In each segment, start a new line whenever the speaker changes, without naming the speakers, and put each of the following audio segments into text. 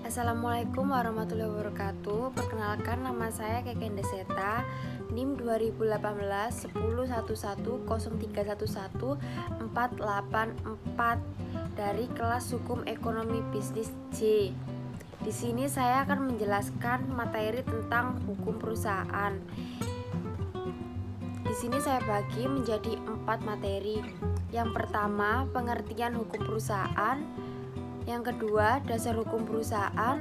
Assalamualaikum warahmatullahi wabarakatuh. Perkenalkan, nama saya Keken Deseta, NIM 2018 10110311 dari kelas Hukum Ekonomi Bisnis J. Di sini saya akan menjelaskan materi tentang hukum perusahaan. Di sini saya bagi menjadi 4 materi. Yang pertama, pengertian hukum perusahaan. Yang kedua, dasar hukum perusahaan.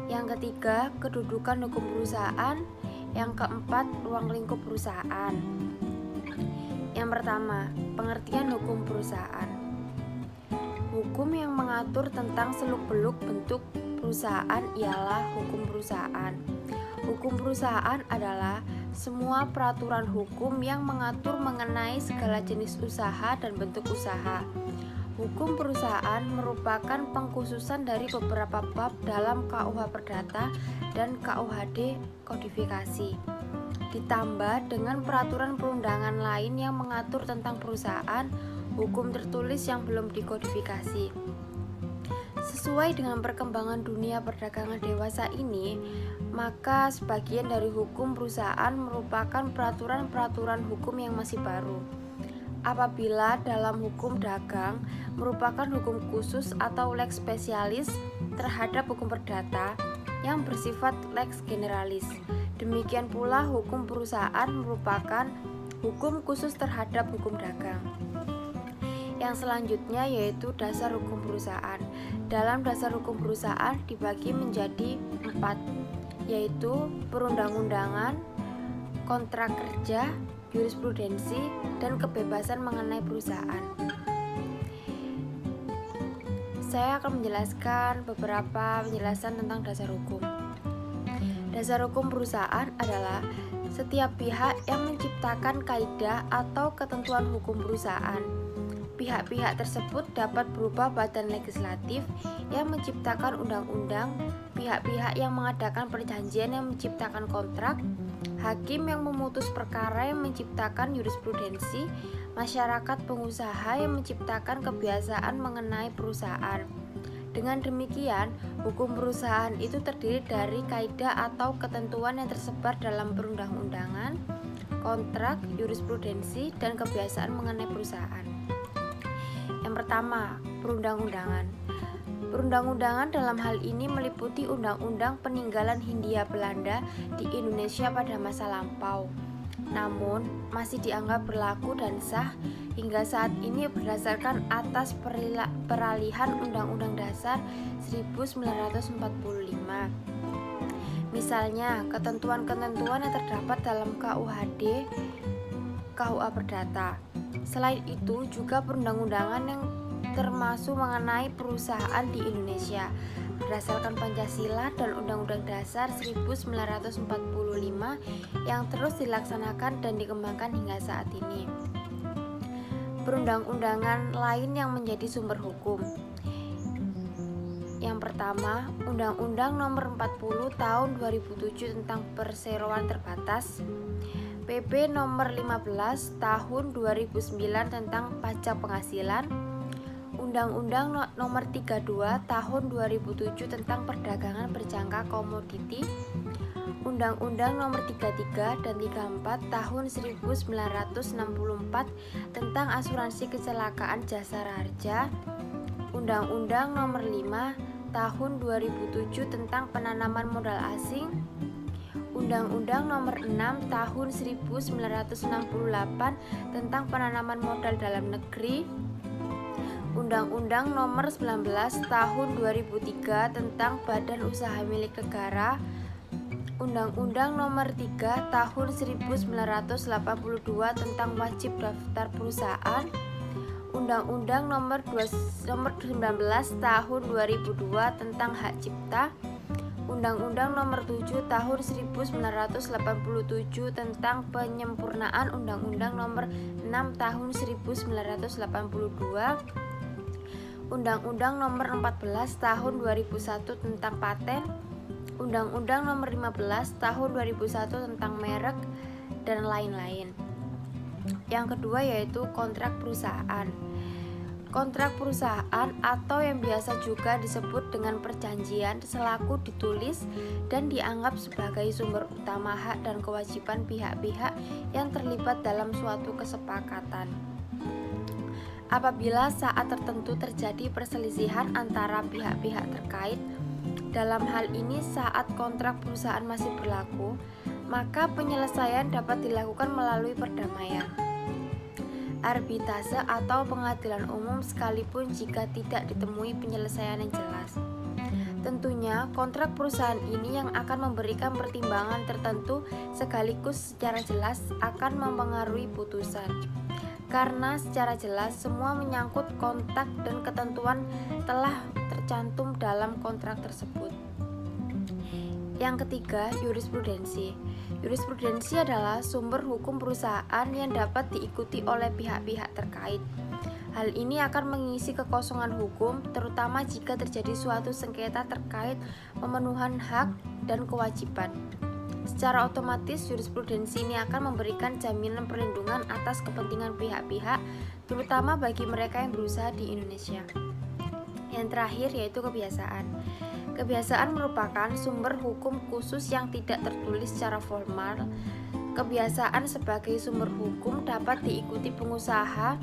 Yang ketiga, kedudukan hukum perusahaan. Yang keempat, ruang lingkup perusahaan. Yang pertama, pengertian hukum perusahaan. Hukum yang mengatur tentang seluk-beluk bentuk perusahaan ialah hukum perusahaan. Hukum perusahaan adalah semua peraturan hukum yang mengatur mengenai segala jenis usaha dan bentuk usaha. Hukum perusahaan merupakan pengkhususan dari beberapa bab dalam KUH Perdata dan KUHD kodifikasi, ditambah dengan peraturan perundangan lain yang mengatur tentang perusahaan, hukum tertulis yang belum dikodifikasi. Sesuai dengan perkembangan dunia perdagangan dewasa ini, maka sebagian dari hukum perusahaan merupakan peraturan-peraturan hukum yang masih baru. Apabila dalam hukum dagang merupakan hukum khusus atau lex spesialis terhadap hukum perdata yang bersifat lex generalis. Demikian pula hukum perusahaan merupakan hukum khusus terhadap hukum dagang. Yang selanjutnya yaitu dasar hukum perusahaan. Dalam dasar hukum perusahaan dibagi menjadi 4, yaitu perundang-undangan, kontrak kerja, jurisprudensi, dan kebebasan mengenai perusahaan. Saya akan menjelaskan beberapa penjelasan tentang dasar hukum. Dasar hukum perusahaan adalah setiap pihak yang menciptakan kaidah atau ketentuan hukum perusahaan. Pihak-pihak tersebut dapat berupa badan legislatif yang menciptakan undang-undang, pihak-pihak yang mengadakan perjanjian yang menciptakan kontrak, hakim yang memutus perkara yang menciptakan jurisprudensi, masyarakat pengusaha yang menciptakan kebiasaan mengenai perusahaan. Dengan demikian, hukum perusahaan itu terdiri dari kaidah atau ketentuan yang tersebar dalam perundang-undangan, kontrak, jurisprudensi, dan kebiasaan mengenai perusahaan. Yang pertama, perundang-undangan. Perundang-undangan dalam hal ini meliputi undang-undang peninggalan Hindia Belanda di Indonesia pada masa lampau, namun masih dianggap berlaku dan sah hingga saat ini berdasarkan atas peralihan Undang-Undang Dasar 1945. Misalnya, ketentuan-ketentuan yang terdapat dalam KUHD, KUA Perdata. Selain itu, juga perundang-undangan yang termasuk mengenai perusahaan di Indonesia berdasarkan Pancasila dan Undang-Undang Dasar 1945 yang terus dilaksanakan dan dikembangkan hingga saat ini. Perundang-undangan lain yang menjadi sumber hukum. Yang pertama, Undang-Undang Nomor 40 Tahun 2007 tentang Perseroan Terbatas, PP Nomor 15 Tahun 2009 tentang Pajak Penghasilan, Undang-Undang Nomor 32 Tahun 2007 tentang Perdagangan Berjangka Komoditi, Undang-Undang Nomor 33 dan 34 Tahun 1964 tentang Asuransi Kecelakaan Jasara Harja, Undang-Undang Nomor 5 Tahun 2007 tentang Penanaman Modal Asing, Undang-Undang Nomor 6 Tahun 1968 tentang Penanaman Modal Dalam Negeri, Undang-Undang Nomor 19 Tahun 2003 tentang Badan Usaha Milik Negara, Undang-Undang Nomor 3 Tahun 1982 tentang Wajib Daftar Perusahaan, Undang-Undang Nomor 19 Tahun 2002 tentang Hak Cipta, Undang-Undang Nomor 7 Tahun 1987 tentang penyempurnaan Undang-Undang Nomor 6 Tahun 1982, Undang-Undang Nomor 14 Tahun 2001 tentang paten, Undang-Undang Nomor 15 Tahun 2001 tentang merek, dan lain-lain. Yang kedua yaitu kontrak perusahaan. Kontrak perusahaan atau yang biasa juga disebut dengan perjanjian selaku ditulis dan dianggap sebagai sumber utama hak dan kewajiban pihak-pihak yang terlibat dalam suatu kesepakatan. Apabila saat tertentu terjadi perselisihan antara pihak-pihak terkait, dalam hal ini saat kontrak perusahaan masih berlaku, maka penyelesaian dapat dilakukan melalui perdamaian, arbitrase atau pengadilan umum sekalipun jika tidak ditemui penyelesaian yang jelas. Tentunya kontrak perusahaan ini yang akan memberikan pertimbangan tertentu sekaligus secara jelas akan mempengaruhi putusan. Karena secara jelas semua menyangkut kontak dan ketentuan telah tercantum dalam kontrak tersebut. Yang ketiga, jurisprudensi. Jurisprudensi adalah sumber hukum perusahaan yang dapat diikuti oleh pihak-pihak terkait. Hal ini akan mengisi kekosongan hukum, terutama jika terjadi suatu sengketa terkait pemenuhan hak dan kewajiban. Secara otomatis, jurisprudensi ini akan memberikan jaminan perlindungan atas kepentingan pihak-pihak, terutama bagi mereka yang berusaha di Indonesia. Yang terakhir yaitu kebiasaan. Kebiasaan merupakan sumber hukum khusus yang tidak tertulis secara formal. Kebiasaan sebagai sumber hukum dapat diikuti pengusaha.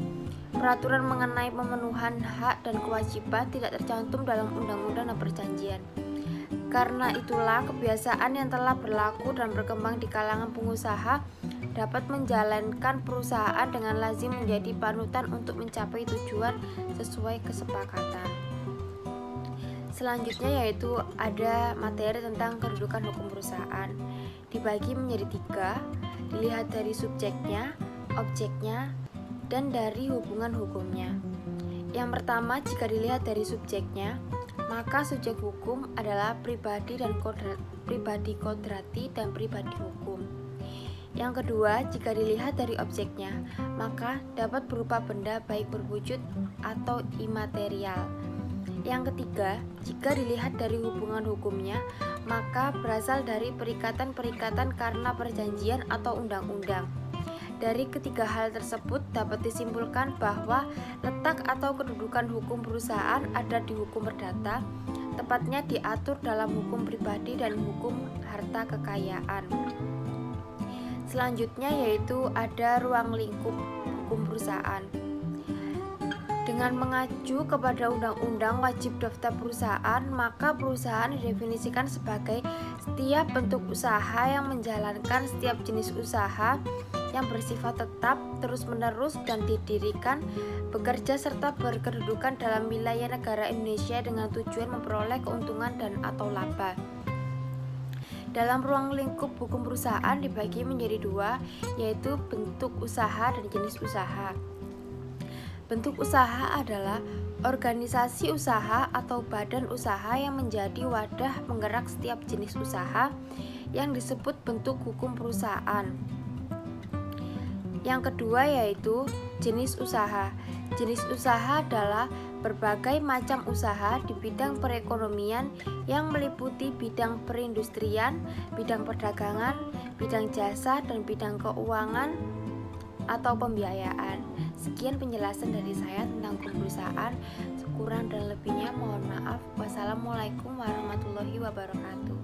Peraturan mengenai pemenuhan hak dan kewajiban tidak tercantum dalam undang-undang dan perjanjian. Karena itulah kebiasaan yang telah berlaku dan berkembang di kalangan pengusaha dapat menjalankan perusahaan dengan lazim menjadi panutan untuk mencapai tujuan sesuai kesepakatan. Selanjutnya yaitu ada materi tentang kedudukan hukum perusahaan. Dibagi menjadi 3, dilihat dari subjeknya, objeknya, dan dari hubungan hukumnya. Yang pertama, jika dilihat dari subjeknya, maka subjek hukum adalah pribadi dan pribadi kodrati dan pribadi hukum. Yang kedua, jika dilihat dari objeknya, maka dapat berupa benda baik berwujud atau imaterial. Yang ketiga, jika dilihat dari hubungan hukumnya, maka berasal dari perikatan-perikatan karena perjanjian atau undang-undang. Dari ketiga hal tersebut dapat disimpulkan bahwa letak atau kedudukan hukum perusahaan ada di hukum perdata, tepatnya diatur dalam hukum pribadi dan hukum harta kekayaan. Selanjutnya yaitu ada ruang lingkup hukum perusahaan. Dengan mengacu kepada Undang-Undang Wajib Daftar Perusahaan, maka perusahaan didefinisikan sebagai setiap bentuk usaha yang menjalankan setiap jenis usaha yang bersifat tetap, terus-menerus, dan didirikan, bekerja serta berkedudukan dalam wilayah negara Indonesia dengan tujuan memperoleh keuntungan dan atau laba. Dalam ruang lingkup hukum perusahaan dibagi menjadi 2, yaitu bentuk usaha dan jenis usaha. Bentuk usaha adalah organisasi usaha atau badan usaha yang menjadi wadah penggerak setiap jenis usaha yang disebut bentuk hukum perusahaan. Yang kedua yaitu jenis usaha. Jenis usaha adalah berbagai macam usaha di bidang perekonomian yang meliputi bidang perindustrian, bidang perdagangan, bidang jasa, dan bidang keuangan atau pembiayaan. Sekian penjelasan dari saya tentang hukum perusahaan. Kurang dan lebihnya mohon maaf. Wassalamualaikum warahmatullahi wabarakatuh.